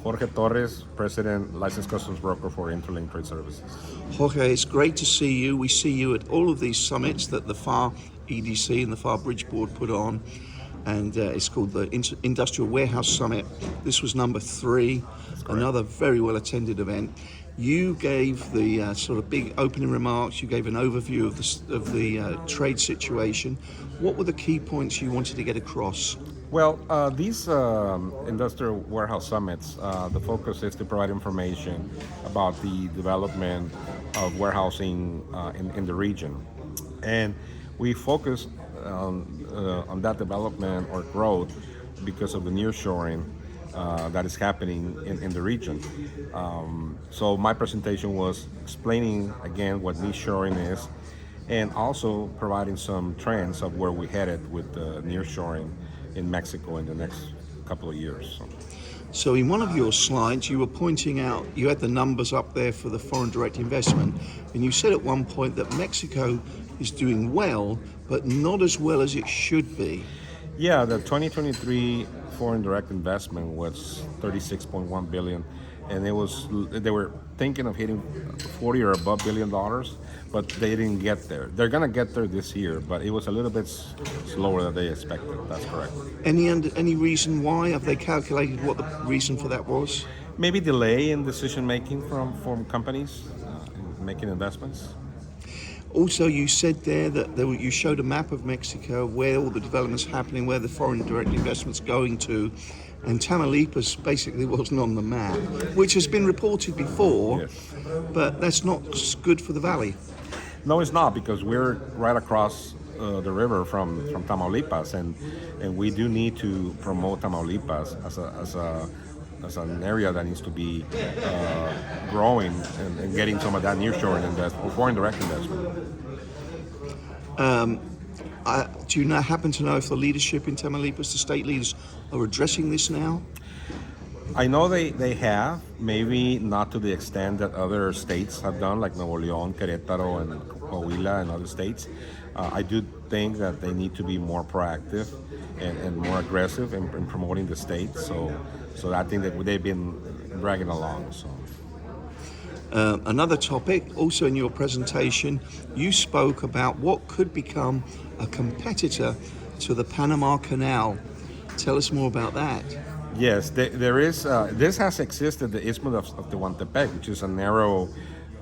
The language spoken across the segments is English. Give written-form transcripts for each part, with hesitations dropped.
Jorge Torres, President, Licensed Customs Broker for Interlink Trade Services. Jorge, it's great to see you. We see you at all of these summits that the FAR EDC and the FAR Bridge Board put on, and it's called the Industrial Warehouse Summit. This was number 3, another very well attended event. You gave the sort of big opening remarks. You gave an overview of the trade situation. What were the key points you wanted to get across? Well, these industrial warehouse summits, the focus is to provide information about the development of warehousing in the region. And we focus on that development or growth because of the nearshoring that is happening in the region. So my presentation was explaining again what nearshoring is, and also providing some trends of where we're headed with the nearshoring in Mexico in the next couple of years. So in one of your slides, you were pointing out, you had the numbers up there for the foreign direct investment, and you said at one point that Mexico is doing well, but not as well as it should be. Yeah, the 2023 foreign direct investment was 36.1 billion, and they were thinking of hitting 40 or above $1 billion, but they didn't get there. They're gonna get there this year, but it was a little bit slower than they expected. That's correct. Any reason why? Have they calculated what the reason for that was? Maybe delay in decision making from companies in making investments. Also, you said there that you showed a map of Mexico where all the development's happening, where the foreign direct investment's going to, and Tamaulipas basically wasn't on the map, which has been reported before, Yes. but that's not good for the valley. No, it's not, because we're right across the river from Tamaulipas, and we do need to promote Tamaulipas as an area that needs to be growing and getting some of that nearshoring investment, or foreign direct investment. Do you happen to know if the leadership in Tamaulipas, the state leaders, are addressing this now? I know they have, maybe not to the extent that other states have done, like Nuevo León, Querétaro, and Coahuila, and other states. I do think that they need to be more proactive and more aggressive in promoting the state. So I think that they've been dragging along. So. Another topic, also in your presentation, you spoke about what could become a competitor to the Panama Canal. Tell us more about that. Yes, there is. This has existed, the Isthmus of Tehuantepec, which is the narrow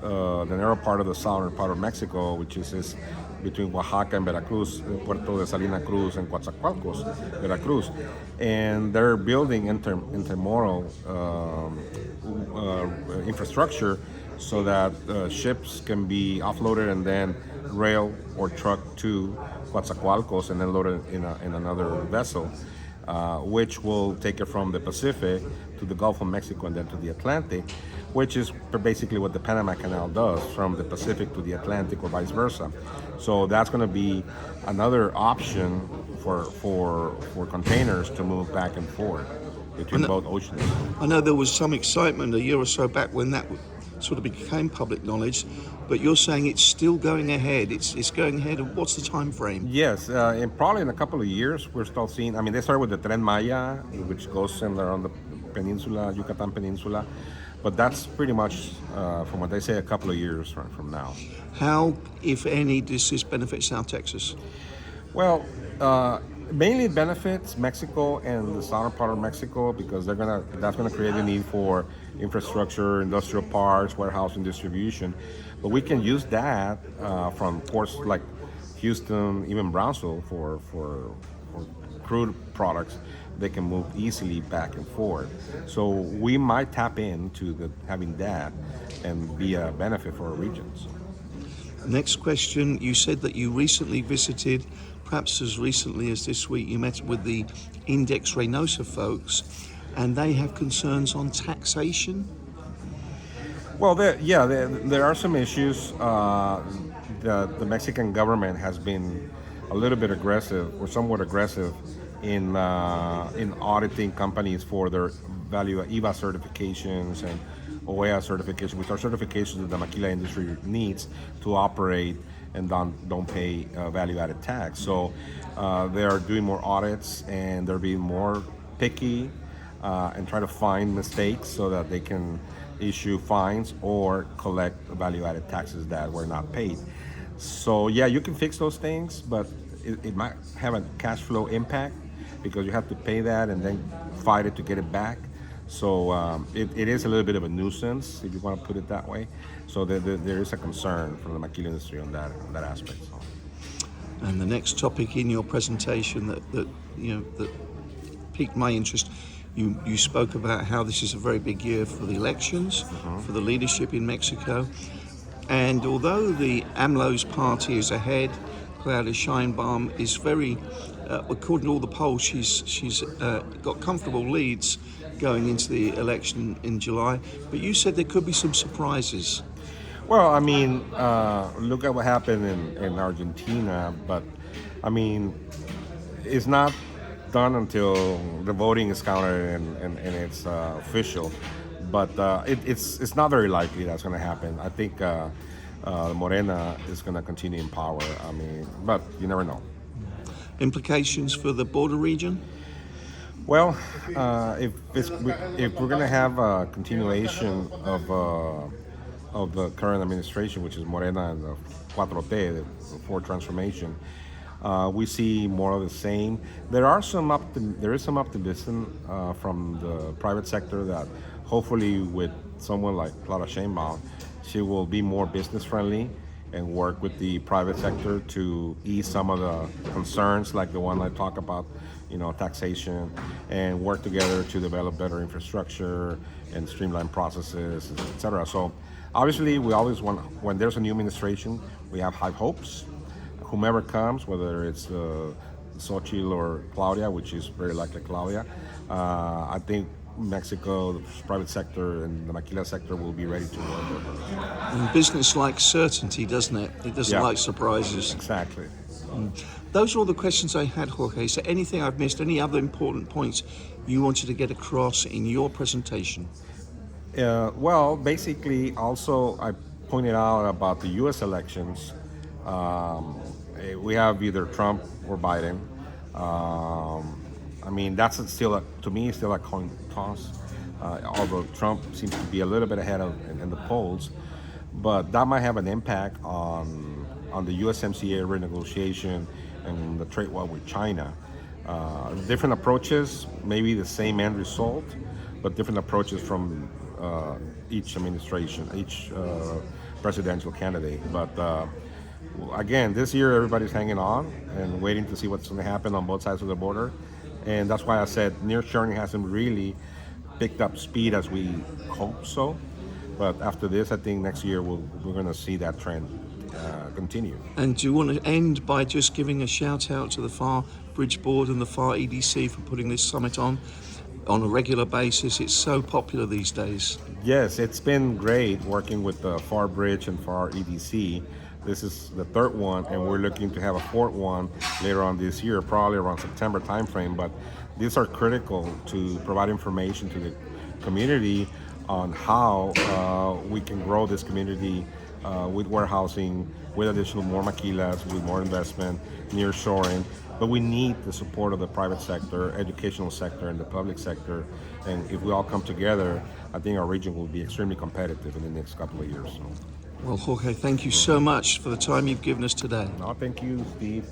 part of the southern part of Mexico, which is between Oaxaca and Veracruz, Puerto de Salina Cruz and Coatzacoalcos, Veracruz. And they're building intermodal infrastructure so that ships can be offloaded and then rail or truck to Coatzacoalcos and then loaded in another vessel, which will take it from the Pacific to the Gulf of Mexico and then to the Atlantic, which is basically what the Panama Canal does, from the Pacific to the Atlantic or vice versa. So that's going to be another option for containers to move back and forth between both oceans. I know there was some excitement a year or so back when that sort of became public knowledge, but you're saying it's still going ahead. It's going ahead. What's the time frame? Yes, and probably in a couple of years we're still seeing. I mean, they started with the Tren Maya, which goes around the peninsula, Yucatan Peninsula, but that's pretty much, from what they say, a couple of years from now. How, if any, does this benefit South Texas? Well, mainly it benefits Mexico and the southern part of Mexico, because that's gonna create a need for infrastructure, industrial parks, warehousing, distribution. But we can use that from ports like Houston, even Brownsville, for crude products. They can move easily back and forth. So we might tap into having that and be a benefit for our regions. Next question, you said that you recently visited, perhaps as recently as this week, you met with the Index Reynosa folks, and they have concerns on taxation? Well, there are some issues. The Mexican government has been a little bit aggressive, or somewhat aggressive, in auditing companies for their value IVA certifications and OEA certification, which are certifications that the maquila industry needs to operate and don't pay value-added tax. So they are doing more audits, and they're being more picky and try to find mistakes so that they can issue fines or collect value-added taxes that were not paid. So yeah, you can fix those things, but it might have a cash flow impact because you have to pay that and then fight it to get it back. So it is a little bit of a nuisance, if you want to put it that way. So there is a concern from the maquila industry on that aspect. So. And the next topic in your presentation that piqued my interest, you spoke about how this is a very big year for the elections, for the leadership in Mexico. And although the AMLO's party is ahead, Claudia Sheinbaum is very, according to all the polls, she's got comfortable leads going into the election in July. But you said there could be some surprises. Well, I mean, look at what happened in Argentina, but I mean, it's not done until the voting is counted and it's official. But it's not very likely that's going to happen. I think Morena is going to continue in power. I mean, but you never know. Implications for the border region? Well, if we're going to have a continuation of the current administration, which is Morena and the 4T, the Fourth Transformation, we see more of the same. There is some optimism from the private sector that hopefully with someone like Claudia Sheinbaum, she will be more business friendly and work with the private sector to ease some of the concerns like the one I talk about, taxation, and work together to develop better infrastructure and streamline processes, etc. So obviously we always want, when there's a new administration, we have high hopes. Whomever comes, whether it's Xochitl or Claudia, which is very likely Claudia, I think Mexico, the private sector and the maquila sector will be ready to work with her. And business likes certainty, doesn't it? It doesn't like surprises. Exactly. Those are all the questions I had, Jorge. Is there anything I've missed? Any other important points you wanted to get across in your presentation? Well, basically, also I pointed out about the U.S. elections. We have either Trump or Biden. I mean, that's to me, still a coin toss. Although Trump seems to be a little bit ahead in the polls, but that might have an impact on the USMCA renegotiation and the trade war with China. Different approaches, maybe the same end result, but different approaches from each administration, each presidential candidate. But again, this year everybody's hanging on and waiting to see what's going to happen on both sides of the border. And that's why I said nearshoring hasn't really picked up speed as we hope so. But after this, I think next year we're going to see that trend continue. And do you want to end by just giving a shout out to the FAR Bridge Board and the FAR EDC for putting this summit on a regular basis? It's so popular these days. Yes, it's been great working with the FAR Bridge and FAR EDC. This is the third one, and we're looking to have a fourth one later on this year, probably around September timeframe. But these are critical to provide information to the community on how we can grow this community with warehousing, with additional more maquilas, with more investment, nearshoring. But we need the support of the private sector, educational sector, and the public sector. And if we all come together, I think our region will be extremely competitive in the next couple of years. So. Well, Jorge, thank you so much for the time you've given us today. No, thank you, Steve.